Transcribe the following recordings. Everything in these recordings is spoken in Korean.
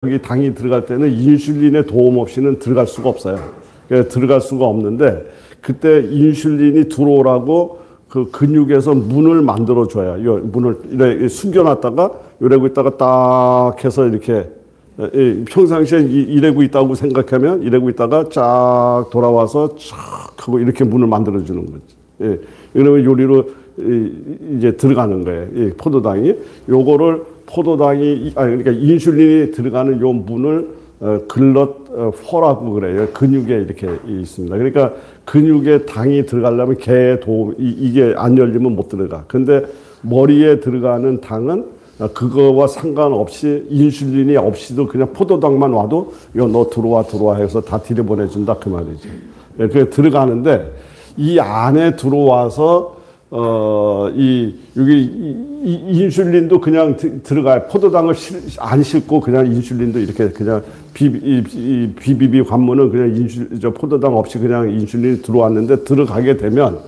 여기 당이 들어갈 때는 인슐린의 도움 없이는 들어갈 수가 없어요. 들어갈 수가 없는데 그때 인슐린이 들어오라고 그 근육에서 문을 만들어줘야 요 문을 이렇게 숨겨놨다가 이러고 있다가 딱 해서 이렇게 평상시에 이러고 있다고 생각하면 이러고 있다가 쫙 돌아와서 쫙 하고 이렇게 문을 만들어주는 거지. 예. 그러면 요리로 이제 들어가는 거예요. 이 포도당이. 요거를 포도당이, 그러니까 인슐린이 들어가는 요 문을 글럿포라고 그래요. 근육에 이렇게 있습니다. 그러니까 근육에 당이 들어가려면 개의 도움, 이게 안 열리면 못 들어가. 근데 머리에 들어가는 당은 그거와 상관없이 인슐린이 없이도 그냥 포도당만 와도 이거 너 들어와 해서 다 들여보내준다 그 말이죠. 그게 들어가는데 이 안에 들어와서 여기 인슐린도 그냥 들어가요. 포도당을 안 싣고 그냥 인슐린도 이렇게 그냥 비비비 관문은 그냥 포도당 없이 그냥 인슐린이 들어왔는데 들어가게 되면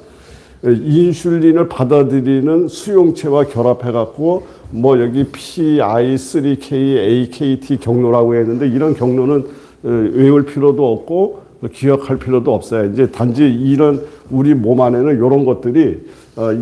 인슐린을 받아들이는 수용체와 결합해갖고 뭐 여기 PI3K, AKT 경로라고 했는데 이런 경로는 외울 필요도 없고 기억할 필요도 없어요. 이제 단지 이런 우리 몸 안에는 이런 것들이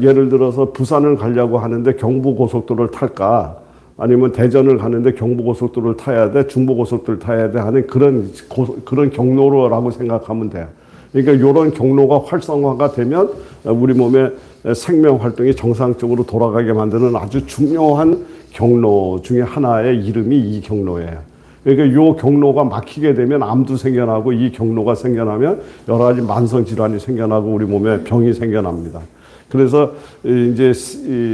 예를 들어서 부산을 가려고 하는데 경부고속도로를 탈까 아니면 대전을 가는데 경부고속도로를 타야 돼, 중부고속도로를 타야 돼 하는 그런 경로라고 생각하면 돼요. 그러니까 이런 경로가 활성화가 되면 우리 몸의 생명 활동이 정상적으로 돌아가게 만드는 아주 중요한 경로 중에 하나의 이름이 이 경로예요. 그러니까 이 경로가 막히게 되면 암도 생겨나고 이 경로가 생겨나면 여러 가지 만성 질환이 생겨나고 우리 몸에 병이 생겨납니다. 그래서 이제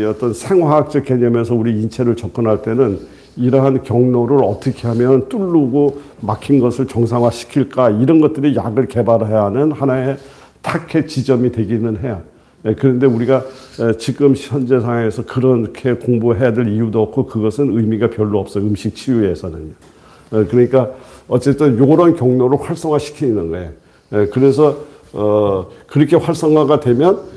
어떤 생화학적 개념에서 우리 인체를 접근할 때는 이러한 경로를 어떻게 하면 뚫고 막힌 것을 정상화시킬까 이런 것들이 약을 개발해야 하는 하나의 타켓 지점이 되기는 해요. 그런데 우리가 지금 현재 상황에서 그렇게 공부해야 될 이유도 없고 그것은 의미가 별로 없어요. 음식 치유에서는요. 그러니까 어쨌든 이런 경로를 활성화시키는 거예요. 그래서 그렇게 활성화가 되면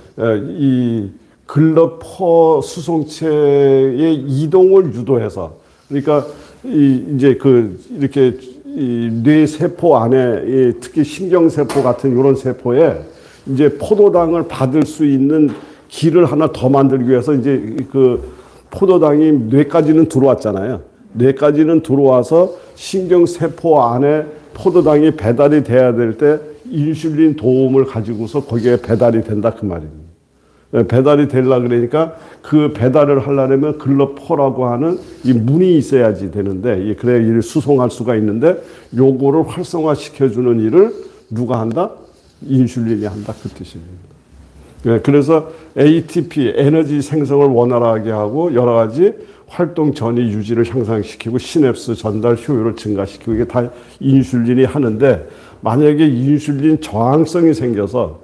이 글러퍼 수송체의 이동을 유도해서 그러니까 이제 이렇게 뇌 세포 안에 특히 신경세포 같은 이런 세포에 이제 포도당을 받을 수 있는 길을 하나 더 만들기 위해서 이제 그 포도당이 뇌까지는 들어왔잖아요. 뇌까지는 들어와서 신경세포 안에 포도당이 배달이 돼야 될 때 인슐린 도움을 가지고서 거기에 배달이 된다 그 말입니다. 배달이 되려고 그러니까 그 배달을 하려면 글러포라고 하는 이 문이 있어야지 되는데 그래야 이를 수송할 수가 있는데 요거를 활성화시켜주는 일을 누가 한다? 인슐린이 한다 그 뜻입니다. 그래서 ATP 에너지 생성을 원활하게 하고 여러 가지 활동 전이 유지를 향상시키고 시냅스 전달 효율을 증가시키고 이게 다 인슐린이 하는데 만약에 인슐린 저항성이 생겨서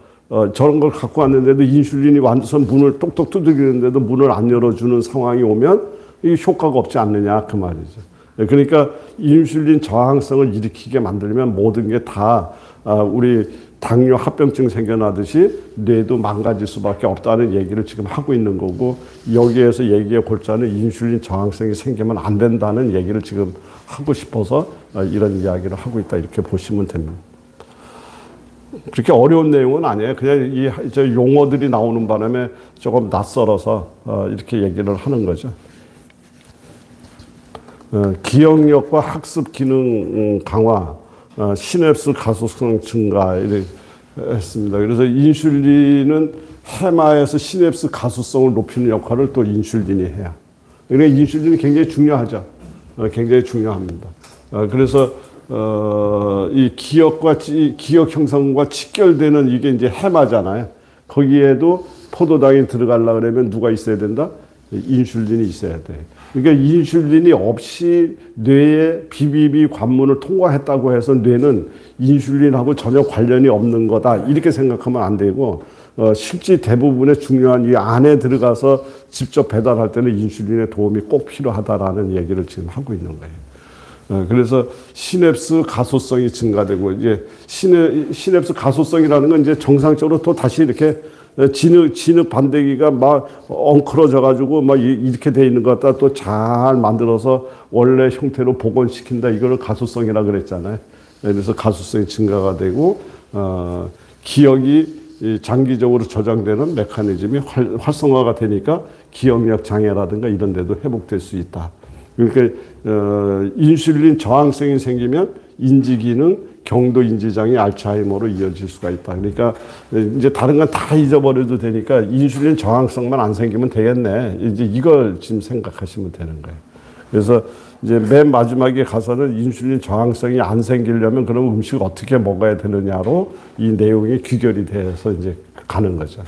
저런 걸 갖고 왔는데도 인슐린이 완전 문을 똑똑 두드리는데도 문을 안 열어주는 상황이 오면 이게 효과가 없지 않느냐 그 말이죠. 그러니까 인슐린 저항성을 일으키게 만들면 모든 게 다 우리 당뇨 합병증 생겨나듯이 뇌도 망가질 수밖에 없다는 얘기를 지금 하고 있는 거고 여기에서 얘기의 골자는 인슐린 저항성이 생기면 안 된다는 얘기를 지금 하고 싶어서 이런 이야기를 하고 있다 이렇게 보시면 됩니다. 그렇게 어려운 내용은 아니에요. 그냥 저 용어들이 나오는 바람에 조금 낯설어서 이렇게 얘기를 하는 거죠. 기억력과 학습 기능 강화, 시냅스 가속성 증가 이렇게 했습니다. 그래서 인슐린은 해마에서 시냅스 가속성을 높이는 역할을 또 인슐린이 해요. 그러니까 인슐린이 굉장히 중요하죠. 굉장히 중요합니다. 그래서 이 기억 형성과 직결되는 이게 이제 해마잖아요. 거기에도 포도당이 들어가려고 그러면 누가 있어야 된다? 인슐린이 있어야 돼. 그러니까 인슐린이 없이 뇌의 비비비 관문을 통과했다고 해서 뇌는 인슐린하고 전혀 관련이 없는 거다. 이렇게 생각하면 안 되고, 실제 대부분의 중요한 이 안에 들어가서 직접 배달할 때는 인슐린의 도움이 꼭 필요하다라는 얘기를 지금 하고 있는 거예요. 그래서 시냅스 가소성이 증가되고, 이제 시냅스 가소성이라는 건 이제 정상적으로 또 다시 이렇게 진흙 반대기가 막 엉클어져 가지고 막 이렇게 돼 있는 것 갖다 또 잘 만들어서 원래 형태로 복원시킨다. 이거를 가소성이라 그랬잖아요. 그래서 가소성이 증가가 되고 기억이 장기적으로 저장되는 메커니즘이 활성화가 되니까 기억력 장애라든가 이런 데도 회복될 수 있다. 그러니까 인슐린 저항성이 생기면 인지기능, 경도인지장애, 알츠하이머로 이어질 수가 있다. 그러니까 이제 다른 건 다 잊어버려도 되니까 인슐린 저항성만 안 생기면 되겠네. 이제 이걸 지금 생각하시면 되는 거예요. 그래서 이제 맨 마지막에 가서는 인슐린 저항성이 안 생기려면 그럼 음식을 어떻게 먹어야 되느냐로 이 내용이 귀결이 돼서 이제 가는 거죠.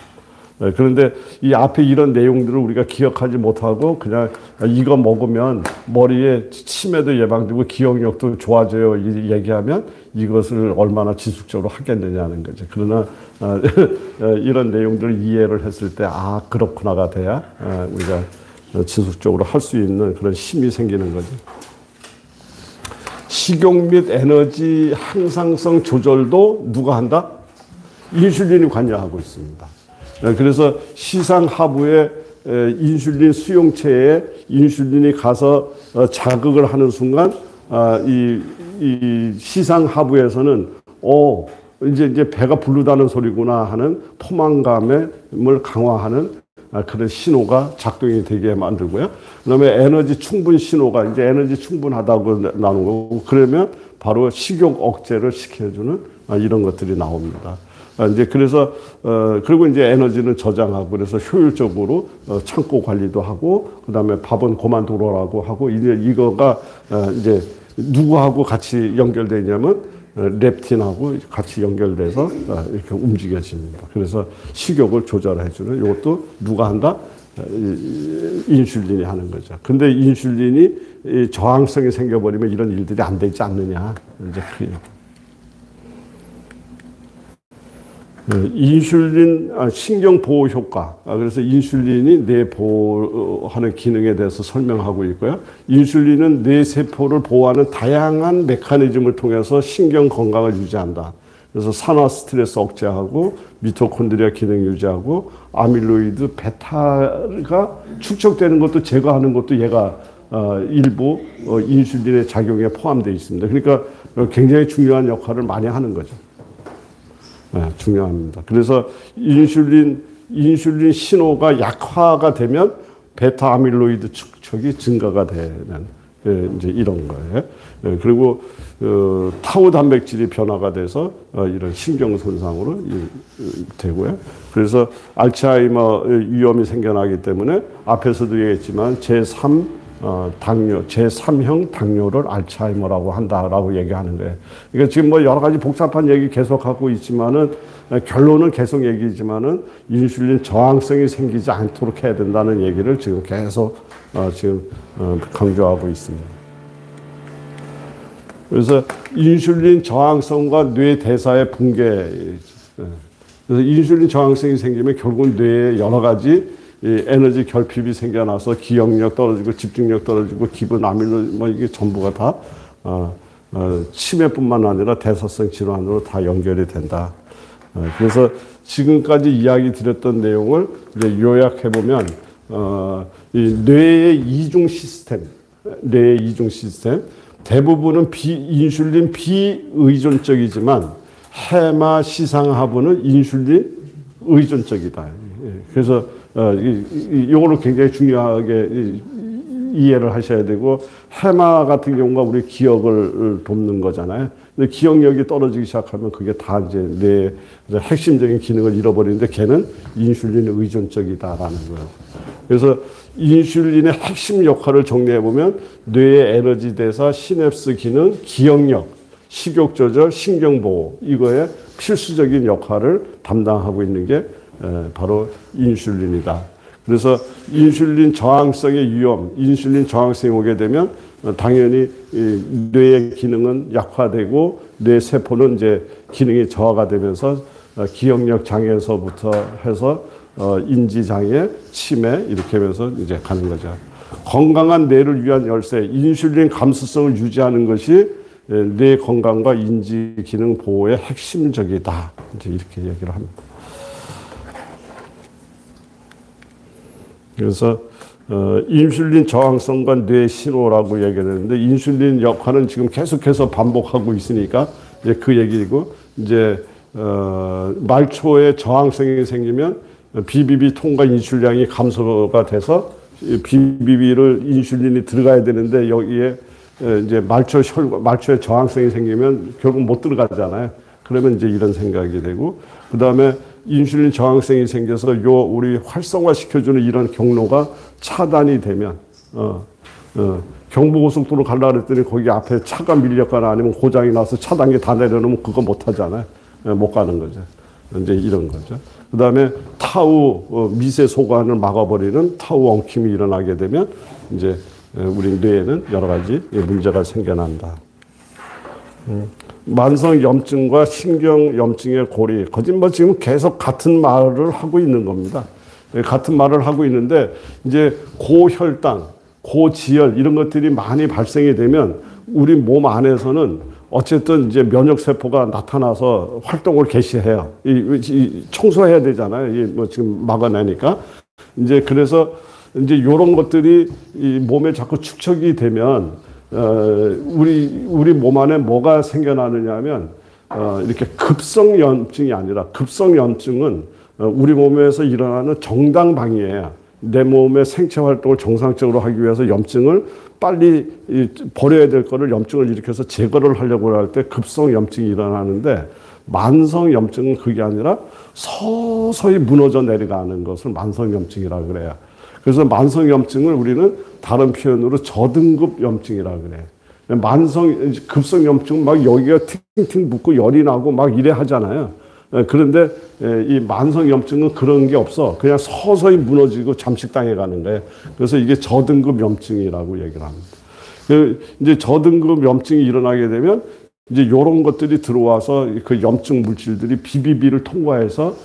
그런데 이 앞에 이런 내용들을 우리가 기억하지 못하고 그냥 이거 먹으면 머리에 치매도 예방되고 기억력도 좋아져요. 얘기하면 이것을 얼마나 지속적으로 하겠느냐는 거죠. 그러나 이런 내용들을 이해를 했을 때 아 그렇구나가 돼야 우리가 지속적으로 할 수 있는 그런 힘이 생기는 거죠. 식욕 및 에너지 항상성 조절도 누가 한다? 인슐린이 관여하고 있습니다. 그래서 시상 하부의 인슐린 수용체에 인슐린이 가서 자극을 하는 순간 이 시상 하부에서는 이제 배가 부르다는 소리구나 하는 포만감을 강화하는 그런 신호가 작동이 되게 만들고요. 그다음에 에너지 충분 신호가 이제 에너지 충분하다고 나오는 거고 그러면 바로 식욕 억제를 시켜주는 이런 것들이 나옵니다. 이제 그래서 그리고 이제 에너지는 저장하고 그래서 효율적으로 창고 관리도 하고 그다음에 밥은 그만두라고 하고 이제 이거가 이제 누구하고 같이 연결되냐면 렙틴하고 같이 연결돼서 이렇게 움직여집니다. 그래서 식욕을 조절해주는 이것도 누가 한다? 인슐린이 하는 거죠. 근데 인슐린이 저항성이 생겨버리면 이런 일들이 안 되지 않느냐. 이제 인슐린 신경 보호 효과. 그래서 인슐린이 뇌 보호하는 기능에 대해서 설명하고 있고요. 인슐린은 뇌 세포를 보호하는 다양한 메커니즘을 통해서 신경 건강을 유지한다. 그래서 산화 스트레스 억제하고 미토콘드리아 기능 유지하고 아밀로이드 베타가 축적되는 것도 제거하는 것도 얘가 일부 인슐린의 작용에 포함되어 있습니다. 그러니까 굉장히 중요한 역할을 많이 하는 거죠. 네, 중요합니다. 그래서 인슐린 신호가 약화가 되면 베타 아밀로이드 축적이 증가가 되는 이제 이런 거예요. 그리고 타우 단백질이 변화가 돼서 이런 신경 손상으로 되고요. 그래서 알츠하이머 위험이 생겨나기 때문에 앞에서도 얘기했지만 제3형 당뇨를 알츠하이머라고 한다라고 얘기하는 거예요. 그러니까 지금 뭐 여러 가지 복잡한 얘기 계속하고 있지만은 결론은 계속 얘기지만은 인슐린 저항성이 생기지 않도록 해야 된다는 얘기를 지금 계속 강조하고 있습니다. 그래서 인슐린 저항성과 뇌 대사의 붕괴. 그래서 인슐린 저항성이 생기면 결국 뇌에 여러 가지 에너지 결핍이 생겨나서 기억력 떨어지고 집중력 떨어지고 기분 아밀로 뭐 이게 전부가 다 치매뿐만 아니라 대사성 질환으로 다 연결이 된다. 그래서 지금까지 이야기 드렸던 내용을 이제 요약해 보면 이 뇌의 이중 시스템 대부분은 인슐린 비의존적이지만 해마 시상하부는 인슐린 의존적이다. 그래서 이거를 굉장히 중요하게 이해를 하셔야 되고 해마 같은 경우가 우리 기억을 돕는 거잖아요. 근데 기억력이 떨어지기 시작하면 그게 다 이제 뇌의 핵심적인 기능을 잃어버리는데 걔는 인슐린 의존적이다라는 거예요. 그래서 인슐린의 핵심 역할을 정리해 보면 뇌의 에너지 대사, 시냅스 기능, 기억력, 식욕 조절, 신경 보호 이거에 필수적인 역할을 담당하고 있는 게 바로 인슐린이다. 그래서 인슐린 저항성의 위험, 인슐린 저항성이 오게 되면 당연히 뇌의 기능은 약화되고 뇌 세포는 이제 기능이 저하가 되면서 기억력 장애에서부터 해서 인지 장애, 치매 이렇게 하면서 이제 가는 거죠. 건강한 뇌를 위한 열쇠, 인슐린 감수성을 유지하는 것이 뇌 건강과 인지 기능 보호의 핵심적이다. 이제 이렇게 얘기를 합니다. 그래서 인슐린 저항성과 뇌 신호라고 얘기하는데 인슐린 역할은 지금 계속해서 반복하고 있으니까 이제 그 얘기고 이제 말초에 저항성이 생기면 BBB 통과 인슐량이 감소가 돼서 BBB를 인슐린이 들어가야 되는데 여기에 이제 말초에 저항성이 생기면 결국 못 들어가잖아요. 그러면 이제 이런 생각이 되고 그 다음에 인슐린 저항성이 생겨서 우리 활성화 시켜주는 이런 경로가 차단이 되면 경부고속도로 가려고 그랬더니 거기 앞에 차가 밀렸거나 아니면 고장이 나서 차단기 다 내려놓으면 그거 못 하잖아요. 못 가는 거죠. 이제 이런 거죠. 그 다음에 타우 미세 소관을 막아버리는 타우 엉킴이 일어나게 되면 이제 우리 뇌에는 여러 가지 문제가 생겨난다. 만성 염증과 신경 염증의 고리, 거짓말 지금 계속 같은 말을 하고 있는 겁니다. 같은 말을 하고 있는데 이제 고혈당, 고지혈 이런 것들이 많이 발생이 되면 우리 몸 안에서는 어쨌든 이제 면역 세포가 나타나서 활동을 개시해요. 청소해야 되잖아요. 뭐 지금 막아내니까 이제 그래서 이제 이런 것들이 이 몸에 자꾸 축적이 되면 우리 몸 안에 뭐가 생겨나느냐면 이렇게 급성 염증이 아니라 급성 염증은 우리 몸에서 일어나는 정당방위예요. 내 몸의 생체 활동을 정상적으로 하기 위해서 염증을 빨리 버려야 될 거를 염증을 일으켜서 제거를 하려고 할 때 급성 염증이 일어나는데 만성 염증은 그게 아니라 서서히 무너져 내려가는 것을 만성 염증이라고 그래요. 그래서 만성 염증을 우리는 다른 표현으로 저등급 염증이라고 그래요. 급성 염증은 막 여기가 팅팅 붓고 열이 나고 막 이래 하잖아요. 그런데 이 만성 염증은 그런 게 없어. 그냥 서서히 무너지고 잠식당해 가는 거예요. 그래서 이게 저등급 염증이라고 얘기를 합니다. 이제 저등급 염증이 일어나게 되면 이제 이런 것들이 들어와서 그 염증 물질들이 BBB를 통과해서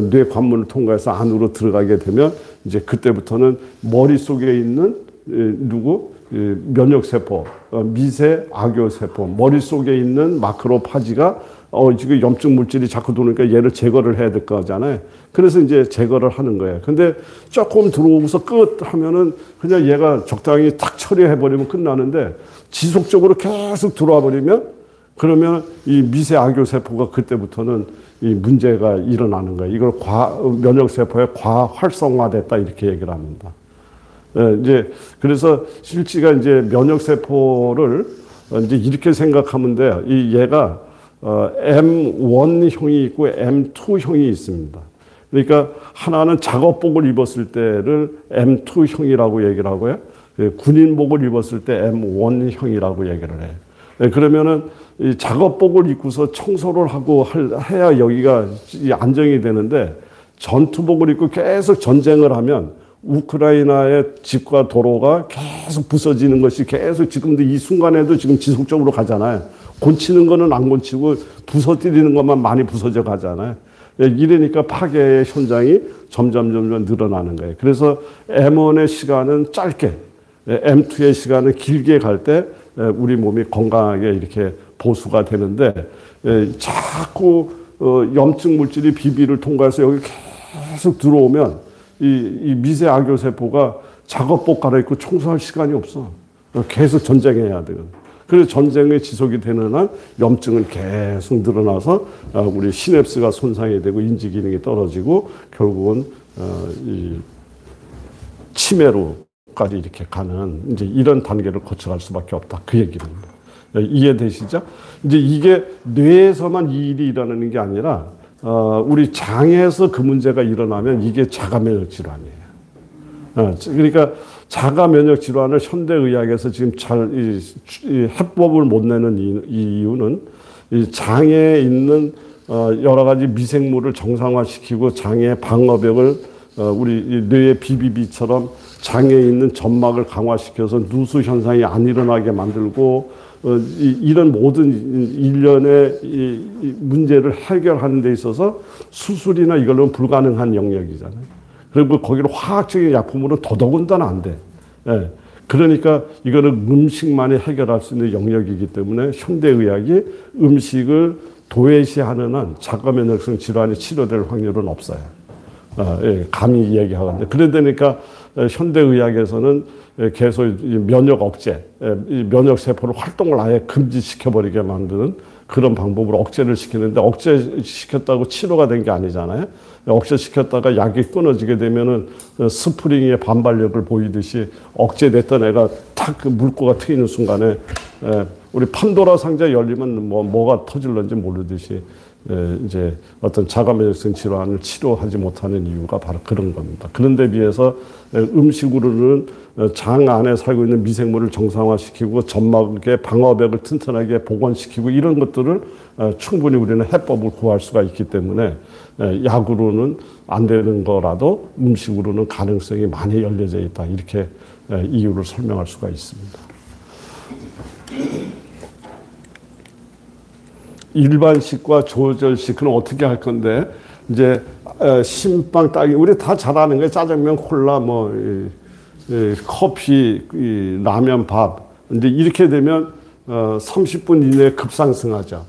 뇌 관문을 통과해서 안으로 들어가게 되면 이제 그때부터는 머릿속에 있는 면역세포, 미세 악효세포, 머릿속에 있는 마크로파지가 지금 염증 물질이 자꾸 들어오니까 얘를 제거를 해야 될 거잖아요. 그래서 이제 제거를 하는 거예요. 근데 조금 들어오고서 끝 하면은 그냥 얘가 적당히 탁 처리해버리면 끝나는데 지속적으로 계속 들어와 버리면 그러면 이 미세 악효세포가 그때부터는 이 문제가 일어나는 거예요. 이걸 면역세포의 과활성화됐다 이렇게 얘기를 합니다. 이제 그래서 실제가 이제 면역세포를 이제 이렇게 생각하면 돼요. 얘가 M1형이 있고 M2형이 있습니다. 그러니까 하나는 작업복을 입었을 때를 M2형이라고 얘기를 하고요. 군인복을 입었을 때 M1형이라고 얘기를 해요. 그러면은 이 작업복을 입고서 청소를 하고 해야 여기가 안정이 되는데 전투복을 입고 계속 전쟁을 하면 우크라이나의 집과 도로가 계속 부서지는 것이 계속 지금도 이 순간에도 지금 지속적으로 가잖아요. 곤치는 거는 안 곤치고 부서뜨리는 것만 많이 부서져 가잖아요. 이러니까 파괴의 현장이 점점 늘어나는 거예요. 그래서 M1의 시간은 짧게, M2의 시간은 길게 갈 때 우리 몸이 건강하게 이렇게 보수가 되는데 자꾸 염증 물질이 BB를 통과해서 여기 계속 들어오면 이 미세 악효세포가 작업복 갈아입고 청소할 시간이 없어. 계속 전쟁해야 돼요. 그래서 전쟁의 지속이 되는 한 염증은 계속 늘어나서 우리 시냅스가 손상이 되고 인지 기능이 떨어지고 결국은 이 치매로까지 이렇게 가는 이제 이런 단계를 거쳐갈 수밖에 없다. 그 얘기입니다. 이해되시죠? 이제 이게 뇌에서만 이 일이 일어나는 게 아니라 우리 장에서 그 문제가 일어나면 이게 자가면역 질환이에요. 그러니까 자가면역 질환을 현대의학에서 지금 잘 해법을 못 내는 이유는 이 장에 있는 여러 가지 미생물을 정상화시키고 장의 방어벽을 우리 뇌의 BBB처럼 장에 있는 점막을 강화시켜서 누수 현상이 안 일어나게 만들고 이런 모든 일련의 문제를 해결하는 데 있어서 수술이나 이걸로는 불가능한 영역이잖아요. 그리고 거기를 화학적인 약품으로 더더군다나 안 돼. 예. 그러니까 이거는 음식만이 해결할 수 있는 영역이기 때문에 현대의학이 음식을 도외시하는 한 자가면역성 질환이 치료될 확률은 없어요. 예. 감히 얘기하건데. 그러니까 현대의학에서는 계속 면역 억제, 면역 세포를 활동을 아예 금지시켜버리게 만드는 그런 방법으로 억제를 시키는데, 억제시켰다고 치료가 된 게 아니잖아요. 억제시켰다가 약이 끊어지게 되면은 스프링의 반발력을 보이듯이 억제됐던 애가 탁 그 물꼬가 트이는 순간에 우리 판도라 상자 열리면 뭐가 터질런지 모르듯이 이제 어떤 자가면역성 질환을 치료하지 못하는 이유가 바로 그런 겁니다. 그런데 비해서 음식으로는 장 안에 살고 있는 미생물을 정상화시키고 점막의 방어벽을 튼튼하게 복원시키고 이런 것들을 충분히 우리는 해법을 구할 수가 있기 때문에 약으로는 안 되는 거라도 음식으로는 가능성이 많이 열려져 있다. 이렇게 이유를 설명할 수가 있습니다. 일반식과 조절식, 그럼 어떻게 할 건데, 이제, 신빵, 딸기, 우리 다 잘 아는 거예요. 짜장면, 콜라, 커피, 라면, 밥. 근데 이렇게 되면, 30분 이내에 급상승하죠.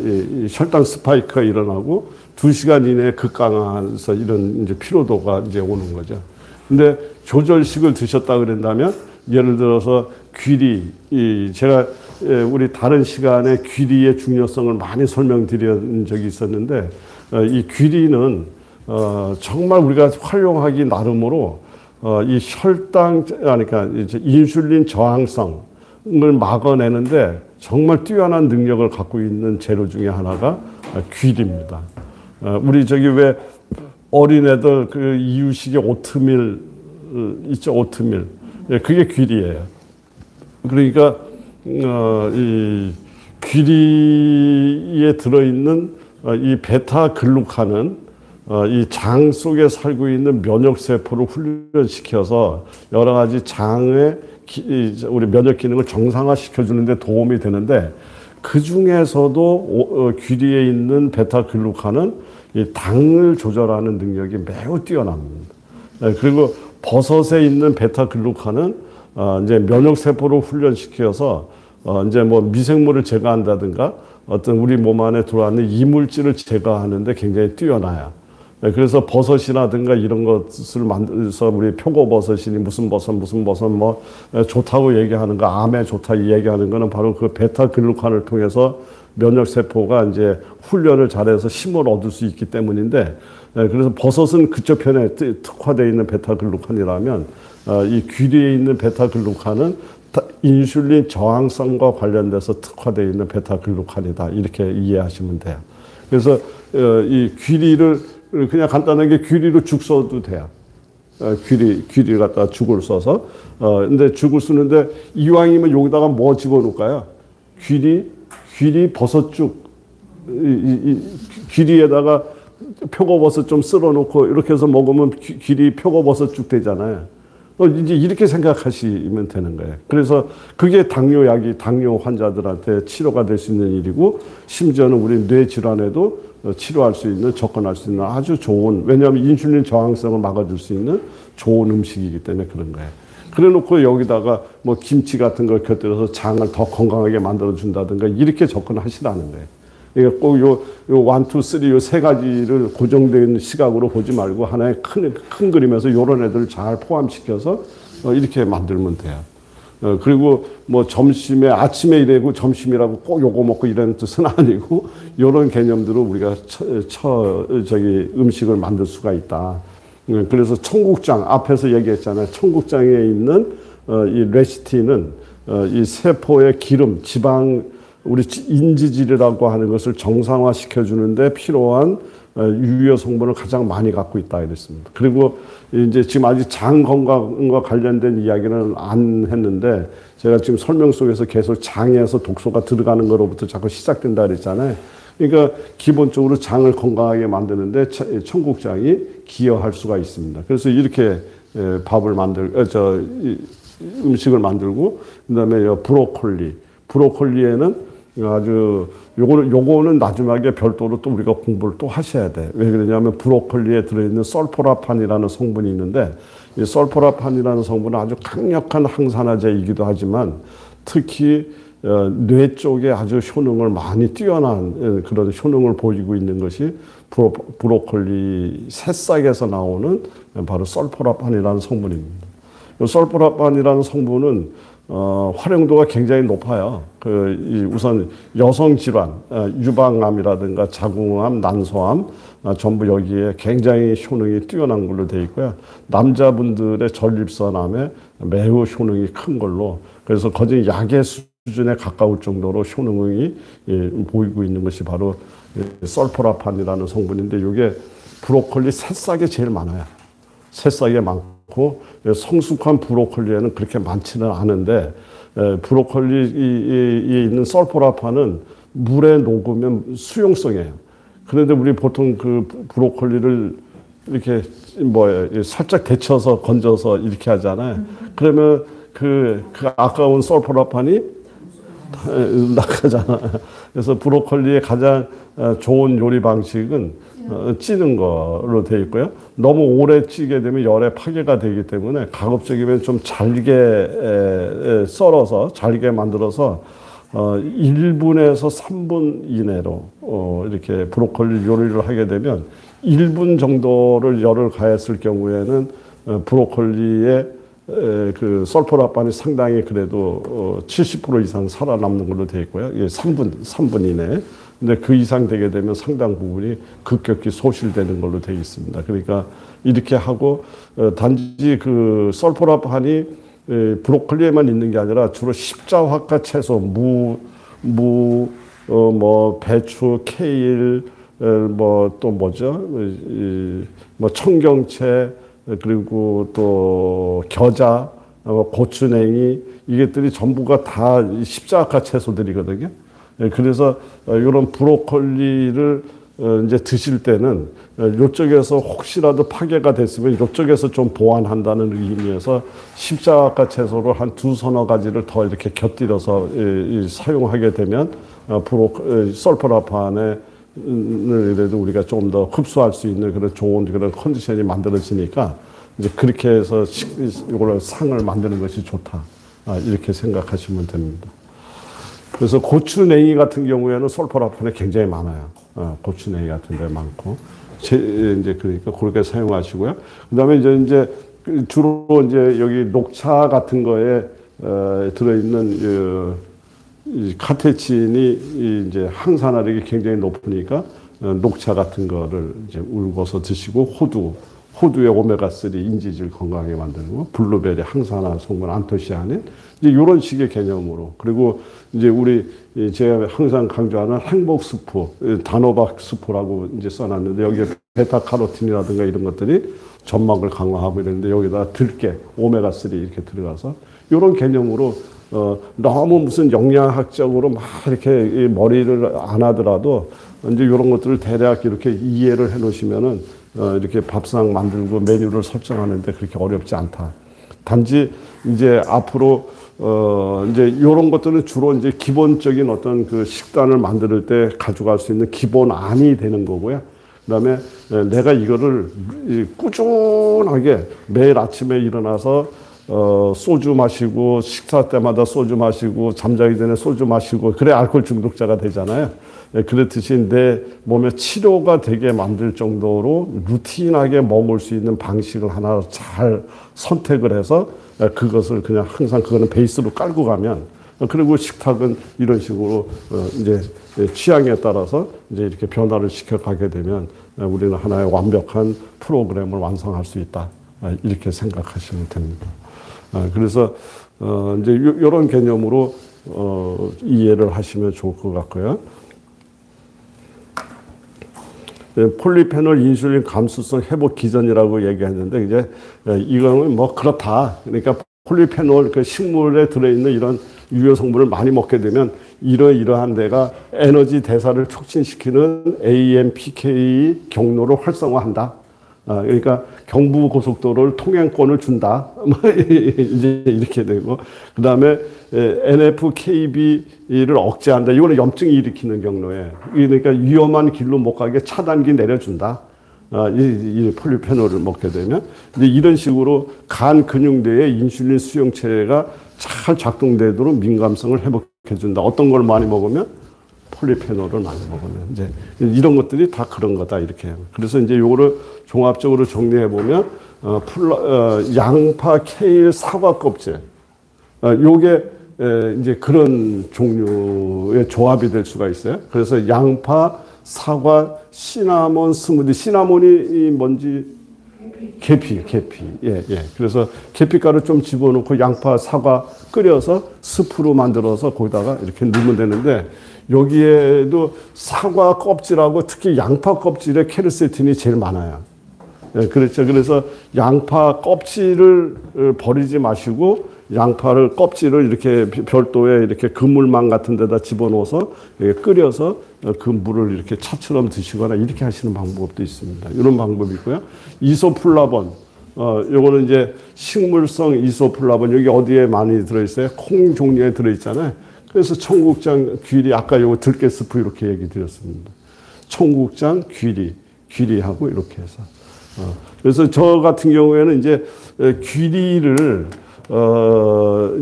이 혈당 스파이크가 일어나고, 2시간 이내에 급강해서 이런 이제 피로도가 이제 오는 거죠. 근데 조절식을 드셨다 그런다면, 예를 들어서 귀리, 제가 우리 다른 시간에 귀리의 중요성을 많이 설명드린 적이 있었는데, 이 귀리는 정말 우리가 활용하기 나름으로 이 혈당, 그러니까 이제 인슐린 저항성을 막아내는데 정말 뛰어난 능력을 갖고 있는 재료 중에 하나가 귀리입니다. 우리 저기 왜 어린애들 그 이유식의 오트밀 있죠, 오트밀. 그게 귀리예요. 그러니까 이 귀리에 들어있는 이 베타글루칸은 이 장 속에 살고 있는 면역세포를 훈련시켜서 여러 가지 장의 우리 면역 기능을 정상화시켜주는 데 도움이 되는데, 그 중에서도 귀리에 있는 베타글루칸은 이 당을 조절하는 능력이 매우 뛰어납니다. 그리고 버섯에 있는 베타글루칸은 이제 면역세포를 훈련시켜서 이제 뭐 미생물을 제거한다든가 어떤 우리 몸 안에 들어왔는 이물질을 제거하는데 굉장히 뛰어나요. 그래서 버섯이라든가 이런 것을 만들어서 우리 표고버섯이니 무슨 버섯 뭐 좋다고 얘기하는 거, 암에 좋다 얘기하는 거는 바로 그 베타글루칸을 통해서 면역세포가 이제 훈련을 잘해서 힘을 얻을 수 있기 때문인데, 그래서 버섯은 그쪽 편에 특화되어 있는 베타글루칸이라면 이 귀리에 있는 베타글루칸은 인슐린 저항성과 관련돼서 특화되어 있는 베타글루칸이다. 이렇게 이해하시면 돼요. 그래서 이 귀리를 그냥 간단하게 귀리로 죽 써도 돼요. 귀리 갖다가 죽을 써서. 근데 죽을 쓰는데 이왕이면 여기다가 뭐 집어넣을까요? 귀리 버섯죽. 귀리에다가 표고버섯 좀 쓸어 놓고 이렇게 해서 먹으면 귀리 표고버섯죽 되잖아요. 이제 이렇게 생각하시면 되는 거예요. 그래서 그게 당뇨약이 당뇨 환자들한테 치료가 될 수 있는 일이고, 심지어는 우리 뇌 질환에도 치료할 수 있는, 접근할 수 있는 아주 좋은, 왜냐하면 인슐린 저항성을 막아줄 수 있는 좋은 음식이기 때문에 그런 거예요. 그래 놓고 여기다가 뭐 김치 같은 걸 곁들여서 장을 더 건강하게 만들어 준다든가 이렇게 접근하시라는 거예요. 그러니까 꼭 요 1, 2, 3, 요 세 가지를 고정된 시각으로 보지 말고 하나의 큰 그림에서 요런 애들을 잘 포함시켜서 이렇게 만들면 돼요. 그리고 뭐 점심에, 아침에 이래고 점심이라고 꼭 요거 먹고 이런 뜻은 아니고, 요런 개념들로 우리가 음식을 만들 수가 있다. 그래서 청국장, 앞에서 얘기했잖아요. 청국장에 있는 이 레시틴은 이 세포의 기름, 지방, 우리 인지질이라고 하는 것을 정상화시켜 주는데 필요한 유효 성분을 가장 많이 갖고 있다 이랬습니다. 그리고 이제 지금 아직 장 건강과 관련된 이야기는 안 했는데, 제가 지금 설명 속에서 계속 장에서 독소가 들어가는 거로부터 자꾸 시작된다 그랬잖아요. 그러니까 기본적으로 장을 건강하게 만드는데 청국장이 기여할 수가 있습니다. 그래서 이렇게 음식을 만들고, 그다음에 브로콜리에는 아주 요거는 나중에 별도로 또 우리가 공부를 또 하셔야 돼. 왜 그러냐면 브로콜리에 들어있는 설포라판이라는 성분이 있는데, 이 설포라판이라는 성분은 아주 강력한 항산화제이기도 하지만 특히 뇌 쪽에 아주 효능을 많이 뛰어난 그런 효능을 보이고 있는 것이 브로콜리 새싹에서 나오는 바로 설포라판이라는 성분입니다. 이 설포라판이라는 성분은 활용도가 굉장히 높아요. 우선 여성 질환, 유방암이라든가 자궁암, 난소암, 전부 여기에 굉장히 효능이 뛰어난 걸로 되어 있고요. 남자분들의 전립선암에 매우 효능이 큰 걸로, 그래서 거의 약의 수준에 가까울 정도로 효능이 보이고 있는 것이 바로 설포라판이라는 성분인데, 이게 브로콜리 새싹에 제일 많아요. 새싹에 많고, 성숙한 브로콜리에는 그렇게 많지는 않은데, 브로콜리에 있는 설포라판은 물에 녹으면 수용성이에요. 그런데 우리 보통 그 브로콜리를 이렇게 살짝 데쳐서 건져서 이렇게 하잖아요. 그러면 그 아까운 설포라판이 나가잖아. 그래서 브로콜리의 가장 좋은 요리 방식은 찌는 거로 되어 있고요. 너무 오래 찌게 되면 열에 파괴가 되기 때문에 가급적이면 좀 잘게 썰어서, 잘게 만들어서 1분에서 3분 이내로 이렇게 브로콜리 요리를 하게 되면 1분 정도를 열을 가했을 경우에는 브로콜리의 그 설포라판이 상당히 그래도 70% 이상 살아남는 걸로 되어 있고요. 3분 이내. 근데 그 이상 되게 되면 상당 부분이 급격히 소실되는 걸로 되어 있습니다. 그러니까 이렇게 하고, 단지 그 설포라판이 브로콜리에만 있는 게 아니라 주로 십자화과 채소, 배추, 케일, 또 뭐죠? 청경채, 그리고 또 겨자, 고추냉이, 이것들이 전부가 다 십자가 채소들이거든요. 그래서 이런 브로콜리를 이제 드실 때는 이쪽에서 혹시라도 파괴가 됐으면 이쪽에서 좀 보완한다는 의미에서 십자가 채소를 한 두서너 가지를 더 이렇게 곁들여서 사용하게 되면 설포라판에 그래도 우리가 좀 더 흡수할 수 있는 그런 좋은 그런 컨디션이 만들어지니까 이제 그렇게 해서 이걸 상을 만드는 것이 좋다. 이렇게 생각하시면 됩니다. 그래서 고추냉이 같은 경우에는 설포라판에 굉장히 많아요. 고추냉이 같은 데 많고. 이제 그러니까 그렇게 사용하시고요. 그 다음에 이제 주로 이제 여기 녹차 같은 거에 들어있는 이 카테친이 이제 항산화력이 굉장히 높으니까 녹차 같은 거를 이제 울고서 드시고, 호두의 오메가3 인지질 건강하게 만드는 거, 블루베리 항산화 성분 안토시아닌, 이제 이런 식의 개념으로. 그리고 이제 제가 항상 강조하는 행복 스프, 단호박 스프라고 이제 써놨는데, 여기에 베타카로틴이라든가 이런 것들이 점막을 강화하고 이러는데, 여기다 들깨, 오메가3 이렇게 들어가서, 이런 개념으로 너무 무슨 영양학적으로 막 이렇게 머리를 안 하더라도 이제 이런 것들을 대략 이렇게 이해를 해 놓으시면은 이렇게 밥상 만들고 메뉴를 설정하는데 그렇게 어렵지 않다. 단지 이제 앞으로 이제 이런 것들은 주로 이제 기본적인 어떤 그 식단을 만들 때 가져갈 수 있는 기본안이 되는 거고요. 그다음에 내가 이거를 꾸준하게 매일 아침에 일어나서 소주 마시고, 식사 때마다 소주 마시고, 잠자기 전에 소주 마시고, 그래 알코올 중독자가 되잖아요. 그렇듯이 내 몸에 치료가 되게 만들 정도로 루틴하게 먹을 수 있는 방식을 하나 잘 선택을 해서 그것을 그냥 항상 그거는 베이스로 깔고 가면, 그리고 식탁은 이런 식으로 이제 취향에 따라서 이제 이렇게 변화를 시켜가게 되면 우리는 하나의 완벽한 프로그램을 완성할 수 있다. 이렇게 생각하시면 됩니다. 그래서 이제 이런 개념으로 이해를 하시면 좋을 것 같고요. 폴리페놀 인슐린 감수성 회복 기전이라고 얘기했는데, 이제 이거는 뭐 그렇다. 그러니까 폴리페놀 그 식물에 들어있는 이런 유효 성분을 많이 먹게 되면 이러이러한 데가 에너지 대사를 촉진시키는 AMPK 경로를 활성화한다. 그러니까 경부고속도로를 통행권을 준다. 이제 이렇게 되고, 그 다음에 NFKB를 억제한다. 이거는 염증이 일으키는 경로에, 그러니까 위험한 길로 못 가게 차단기 내려준다. 이 폴리페놀을 먹게 되면 이제 이런 식으로 간 근육내에 인슐린 수용체가 잘 작동되도록 민감성을 회복해준다. 어떤 걸 많이 먹으면? 폴리페놀을 많이 먹으면. 이제 이런 것들이 다 그런 거다. 이렇게. 그래서 이제 요거를 종합적으로 정리해 보면 양파, 케일, 사과 껍질. 요게 이제 그런 종류의 조합이 될 수가 있어요. 그래서 양파, 사과, 시나몬 스무디. 시나몬이 뭔지 계피. 예. 그래서 계피가루 좀 집어넣고 양파, 사과 끓여서 스프로 만들어서 거기다가 이렇게 넣으면 되는데 여기에도 사과 껍질하고 특히 양파 껍질에 케르세틴이 제일 많아요. 예, 그렇죠. 그래서 양파 껍질을 버리지 마시고 양파를 껍질을 이렇게 별도의 이렇게 그물망 같은 데다 집어넣어서 끓여서 그 물을 이렇게 차처럼 드시거나 이렇게 하시는 방법도 있습니다. 이런 방법이 있고요. 이소플라본. 요거는 이제 식물성 이소플라본. 여기 어디에 많이 들어있어요? 콩 종류에 들어있잖아요. 그래서 청국장, 귀리, 아까 요거 들깨 스프 이렇게 얘기 드렸습니다. 청국장, 귀리하고 이렇게 해서. 그래서 저 같은 경우에는 이제 귀리를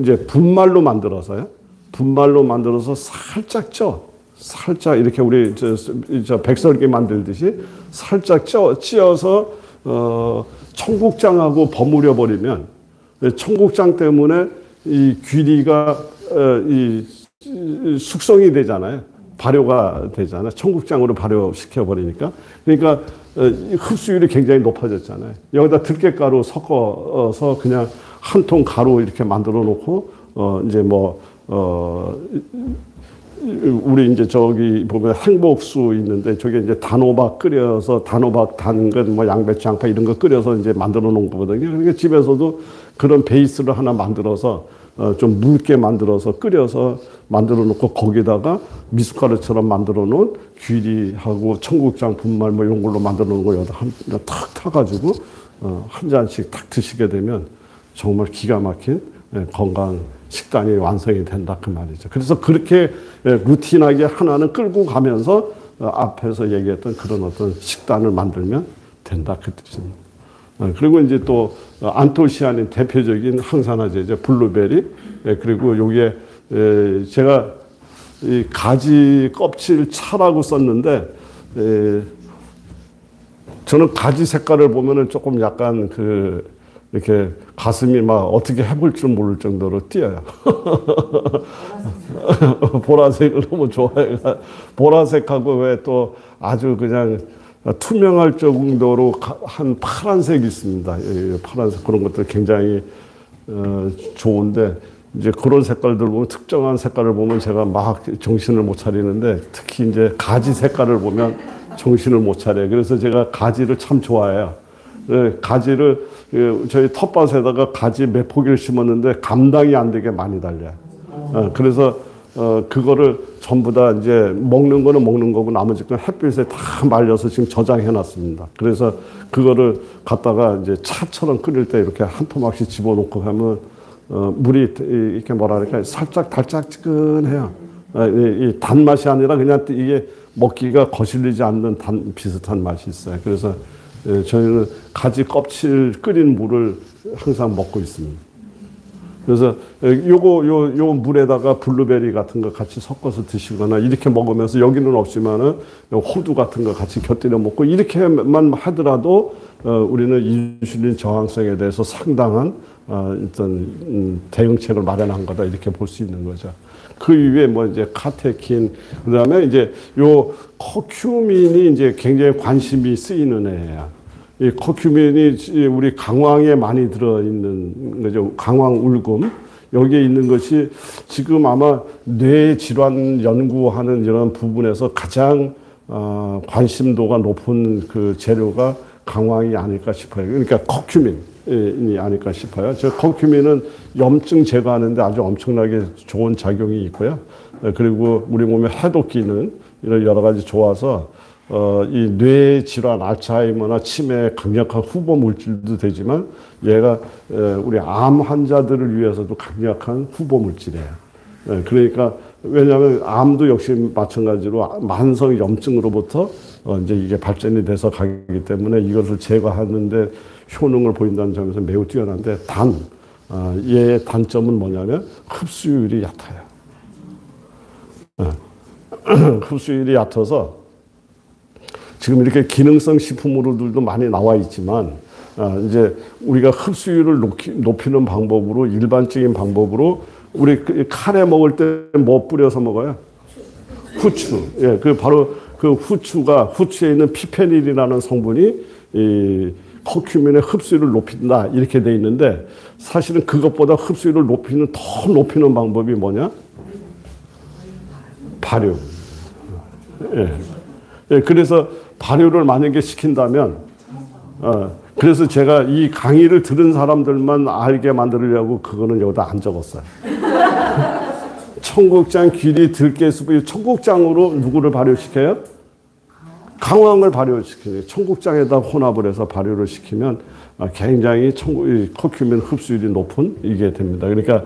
이제 분말로 만들어서요. 분말로 만들어서 살짝 살짝 이렇게 우리 저 백설기 만들듯이 살짝 찧어서 청국장하고 버무려 버리면 청국장 때문에 이 귀리가 이 숙성이 되잖아요. 발효가 되잖아요. 청국장으로 발효시켜 버리니까. 그러니까 흡수율이 굉장히 높아졌잖아요. 여기다 들깨가루 섞어서 그냥 한 통 가루 이렇게 만들어 놓고 이제 우리 이제 저기 보면 행복수 있는데 저게 이제 단호박 끓여서 단호박 단 건 뭐 양배추, 양파 이런 거 끓여서 이제 만들어 놓은 거거든요. 그러니까 집에서도 그런 베이스를 하나 만들어서 좀 묽게 만들어서 끓여서 만들어 놓고 거기다가 미숫가루처럼 만들어 놓은 귀리하고 청국장 분말 뭐 이런 걸로 만들어 놓은 거 여기다 탁 타가지고 한 잔씩 탁 드시게 되면 정말 기가 막힌 건강 식단이 완성이 된다 그 말이죠. 그래서 그렇게 루틴하게 하나는 끌고 가면서 앞에서 얘기했던 그런 어떤 식단을 만들면 된다 그 뜻입니다. 그리고 이제 또 안토시아닌 대표적인 항산화제죠. 블루베리. 그리고 요게 제가 이 가지 껍질 차라고 썼는데 저는 가지 색깔을 보면은 조금 약간 이렇게 가슴이 막 어떻게 해볼 줄 모를 정도로 뛰어요. 보라색을 너무 좋아해요. 보라색하고 왜 또 아주 그냥 투명할 정도로 한 파란색이 있습니다. 파란색 그런 것들 굉장히 좋은데 이제 그런 색깔들 보면 특정한 색깔을 보면 제가 막 정신을 못 차리는데 특히 이제 가지 색깔을 보면 정신을 못 차려요. 그래서 제가 가지를 참 좋아해요. 가지를 저희 텃밭에다가 가지 몇 포기를 심었는데 감당이 안 되게 많이 달려요. 그래서 그거를 전부 다 이제 먹는 거는 먹는 거고 나머지 건 햇빛에 다 말려서 지금 저장해 놨습니다. 그래서 그거를 갖다가 이제 차처럼 끓일 때 이렇게 한 토막씩 집어넣고 하면 물이 이렇게 뭐랄까 살짝 달짝지근해요. 이 단맛이 아니라 그냥 이게 먹기가 거슬리지 않는 비슷한 맛이 있어요. 그래서 저희는 가지 껍질 끓인 물을 항상 먹고 있습니다. 그래서 요 물에다가 블루베리 같은 거 같이 섞어서 드시거나 이렇게 먹으면서 여기는 없지만은 호두 같은 거 같이 곁들여 먹고 이렇게만 하더라도 우리는 인슐린 저항성에 대해서 상당한 어떤 대응책을 마련한 거다 이렇게 볼 수 있는 거죠. 그 이후에 뭐 이제 카테킨 그다음에 이제 요 커큐민이 이제 굉장히 관심이 쓰이는 애예요. 이 커큐민이 우리 강황에 많이 들어있는 거죠. 강황 울금. 여기에 있는 것이 지금 아마 뇌 질환 연구하는 이런 부분에서 가장 관심도가 높은 그 재료가 강황이 아닐까 싶어요. 그러니까 커큐민이 아닐까 싶어요. 저 커큐민은 염증 제거하는데 아주 엄청나게 좋은 작용이 있고요. 그리고 우리 몸의 해독 기능 이런 여러 가지 좋아서 이 뇌 질환, 알츠하이머나 치매 강력한 후보 물질도 되지만 얘가 우리 암 환자들을 위해서도 강력한 후보 물질이에요. 그러니까 왜냐하면 암도 역시 마찬가지로 만성 염증으로부터 이제 이게 발전이 돼서 가기 때문에 이것을 제거하는데 효능을 보인다는 점에서 매우 뛰어난데 얘의 단점은 뭐냐면 흡수율이 얕아요. 흡수율이 얕아서 지금 이렇게 기능성 식품으로들도 많이 나와 있지만 이제 우리가 흡수율을 높이는 방법으로 일반적인 방법으로 우리 카레 먹을 때 뭐 뿌려서 먹어요? 후추. 예, 그 바로 그 후추에 있는 피페닐이라는 성분이 이 커큐민의 흡수율을 높인다 이렇게 돼 있는데 사실은 그것보다 흡수율을 더 높이는 방법이 뭐냐? 발효. 예. 예, 그래서 발효를 만약에 시킨다면, 그래서 제가 이 강의를 들은 사람들만 알게 만들려고 그거는 여기다 안 적었어요. 청국장, 귀리, 들깨수프, 청국장으로 누구를 발효시켜요? 강황을 발효시켜요. 청국장에다 혼합을 해서 발효를 시키면 굉장히 커큐민 흡수율이 높은 이게 됩니다. 그러니까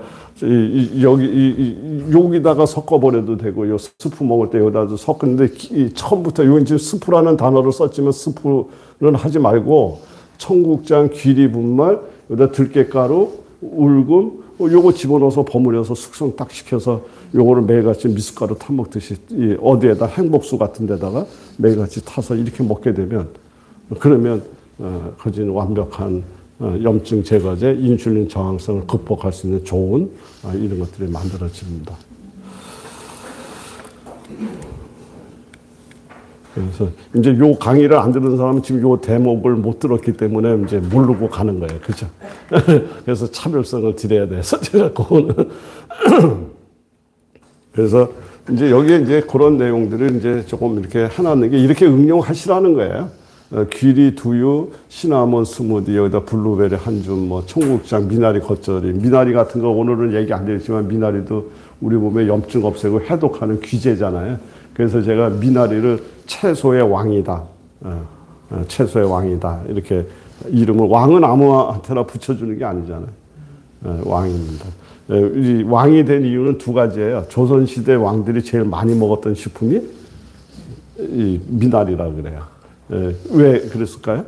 여기다가 섞어버려도 되고, 요 스프 먹을 때 여기다도 섞는데, 처음부터, 여기 지금 스프라는 단어를 썼지만 스프는 하지 말고, 청국장, 귀리 분말, 여기다 들깨가루, 울금, 요거 집어넣어서 버무려서 숙성 딱 시켜서 요거를 매일같이 미숫가루 타 먹듯이 어디에다 행복수 같은 데다가 매일같이 타서 이렇게 먹게 되면, 그러면, 거진 완벽한 염증 제거제, 인슐린 저항성을 극복할 수 있는 좋은 이런 것들이 만들어집니다. 그래서 이제 요 강의를 안 들은 사람은 지금 요 대목을 못 들었기 때문에 이제 모르고 가는 거예요. 그죠? 그래서 차별성을 드려야 돼서 제가 그거는. 그래서 이제 여기에 이제 그런 내용들을 이제 조금 이렇게 해놨는 게 이렇게 응용하시라는 거예요. 귀리, 두유, 시나몬 스무디, 여기다 블루베리 한 줌, 뭐 청국장, 미나리 겉절이, 미나리 같은 거 오늘은 얘기 안 되지만 미나리도 우리 몸에 염증 없애고 해독하는 귀재잖아요. 그래서 제가 미나리를 채소의 왕이다, 채소의 왕이다 이렇게 이름을 왕은 아무한테나 붙여주는 게 아니잖아요. 왕입니다. 이 왕이 된 이유는 두 가지예요. 조선시대 왕들이 제일 많이 먹었던 식품이 이 미나리라 그래요. 왜 그랬을까요?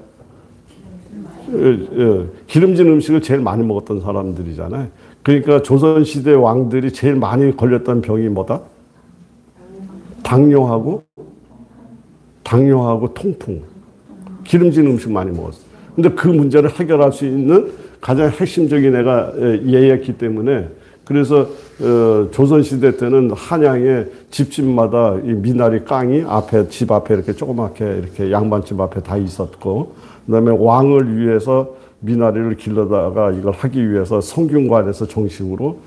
기름진 음식을 제일 많이 먹었던 사람들이잖아요. 그러니까 조선시대 왕들이 제일 많이 걸렸던 병이 뭐다? 당뇨하고 통풍. 기름진 음식 많이 먹었어요. 근데 그 문제를 해결할 수 있는 가장 핵심적인 애가 얘였기 때문에 그래서 조선시대 때는 한양에 집집마다 이 미나리 깡이 집 앞에 이렇게 조그맣게 이렇게 양반집 앞에 다 있었고, 그 다음에 왕을 위해서 미나리를 길러다가 이걸 하기 위해서 성균관에서 정식으로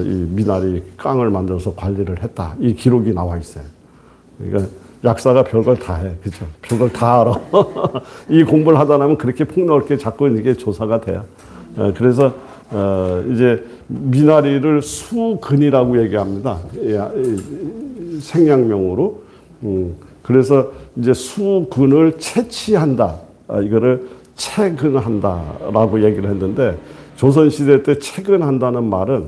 이 미나리 깡을 만들어서 관리를 했다. 이 기록이 나와 있어요. 그러니까 약사가 별걸 다 해. 그죠? 별걸 다 알아. 이 공부를 하다 나면 그렇게 폭넓게 자꾸 이게 조사가 돼요. 그래서 이제 미나리를 수근이라고 얘기합니다. 생양명으로. 그래서 이제 수근을 채취한다. 이거를 채근한다라고 얘기를 했는데, 조선시대 때 채근한다는 말은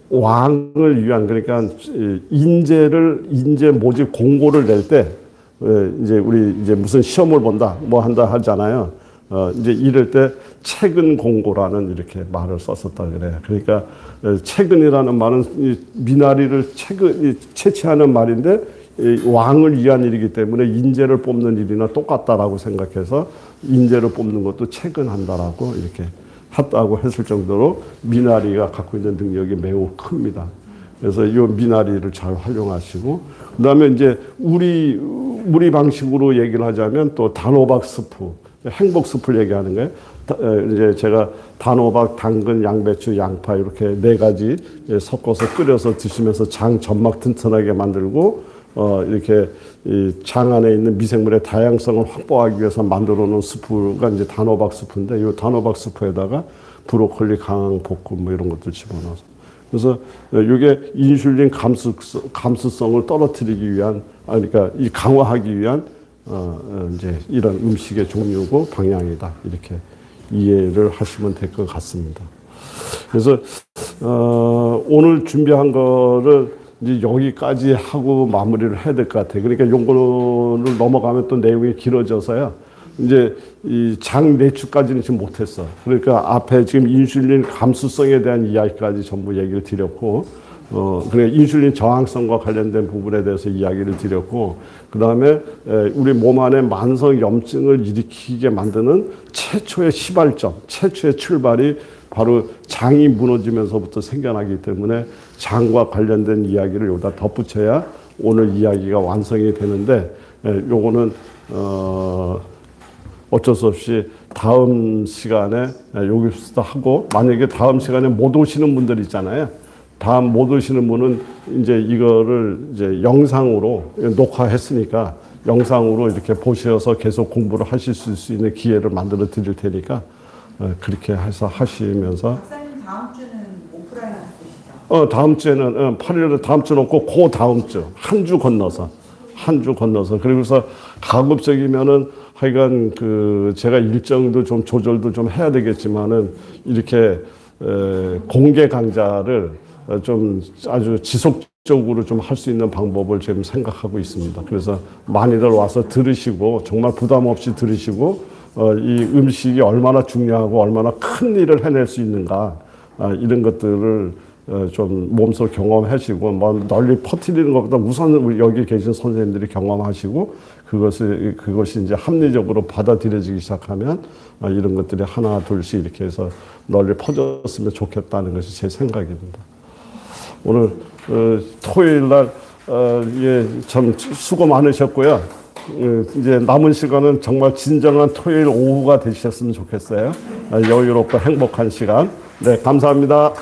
왕을 위한, 그러니까 인재 모집 공고를 낼 때 이제 우리 이제 무슨 시험을 본다 뭐 한다 하잖아요. 이제 이럴 때 채근 공고라는 이렇게 말을 썼었다 그래요. 그러니까 채근이라는 말은 미나리를 채취하는 말인데 왕을 위한 일이기 때문에 인재를 뽑는 일이나 똑같다라고 생각해서 인재를 뽑는 것도 채근한다라고 이렇게 했다고 했을 정도로 미나리가 갖고 있는 능력이 매우 큽니다. 그래서 이 미나리를 잘 활용하시고, 그 다음에 이제 우리 방식으로 얘기를 하자면 또 단호박 스프, 행복 스프를 얘기하는 거예요. 이제 제가 단호박, 당근, 양배추, 양파 이렇게 네 가지 섞어서 끓여서 드시면서 장 점막 튼튼하게 만들고, 이렇게 이 장 안에 있는 미생물의 다양성을 확보하기 위해서 만들어 놓은 스프가 이제 단호박 스프인데, 이 단호박 스프에다가 브로콜리, 강황, 볶음 뭐 이런 것들 집어넣어서. 그래서 이게 인슐린 감수성을 떨어뜨리기 위한, 그러니까 이 강화하기 위한 이제 이런 음식의 종류고 방향이다. 이렇게 이해를 하시면 될 것 같습니다. 그래서 오늘 준비한 거를 이제 여기까지 하고 마무리를 해야 될 것 같아요. 그러니까 요거를 넘어가면 또 내용이 길어져서요. 이제 이 장 내추까지는 지금 못했어. 그러니까 앞에 지금 인슐린 감수성에 대한 이야기까지 전부 얘기를 드렸고, 그래 인슐린 저항성과 관련된 부분에 대해서 이야기를 드렸고, 그 다음에 우리 몸 안에 만성 염증을 일으키게 만드는 최초의 시발점, 최초의 출발이 바로 장이 무너지면서부터 생겨나기 때문에 장과 관련된 이야기를 여기다 덧붙여야 오늘 이야기가 완성이 되는데, 요거는 어쩔 수 없이 다음 시간에 여기서 하고, 만약에 다음 시간에 못 오시는 분들 있잖아요. 다음 못 오시는 분은 이제 이거를 이제 영상으로 녹화했으니까 영상으로 이렇게 보셔서 계속 공부를 하실 수 있는 기회를 만들어 드릴 테니까 그렇게 해서 하시면서. 박사님 다음 주는 오프라인 하시죠? 다음 주에는 8일에 다음 주는 없고 그 다음 주 한 주 건너서 그리고서 가급적이면은 하여간 제가 일정도 좀 조절도 좀 해야 되겠지만은 이렇게 공개 강좌를 좀 아주 지속적으로 좀 할 수 있는 방법을 지금 생각하고 있습니다. 그래서 많이들 와서 들으시고 정말 부담 없이 들으시고 이 음식이 얼마나 중요하고 얼마나 큰 일을 해낼 수 있는가, 이런 것들을 좀 몸소 경험하시고 뭐 널리 퍼뜨리는 것보다 우선 우리 여기 계신 선생님들이 경험하시고 그것이 이제 합리적으로 받아들여지기 시작하면 이런 것들이 하나 둘씩 이렇게 해서 널리 퍼졌으면 좋겠다는 것이 제 생각입니다. 오늘 토요일 날 참 수고 많으셨고요. 이제 남은 시간은 정말 진정한 토요일 오후가 되셨으면 좋겠어요. 여유롭고 행복한 시간. 네, 감사합니다.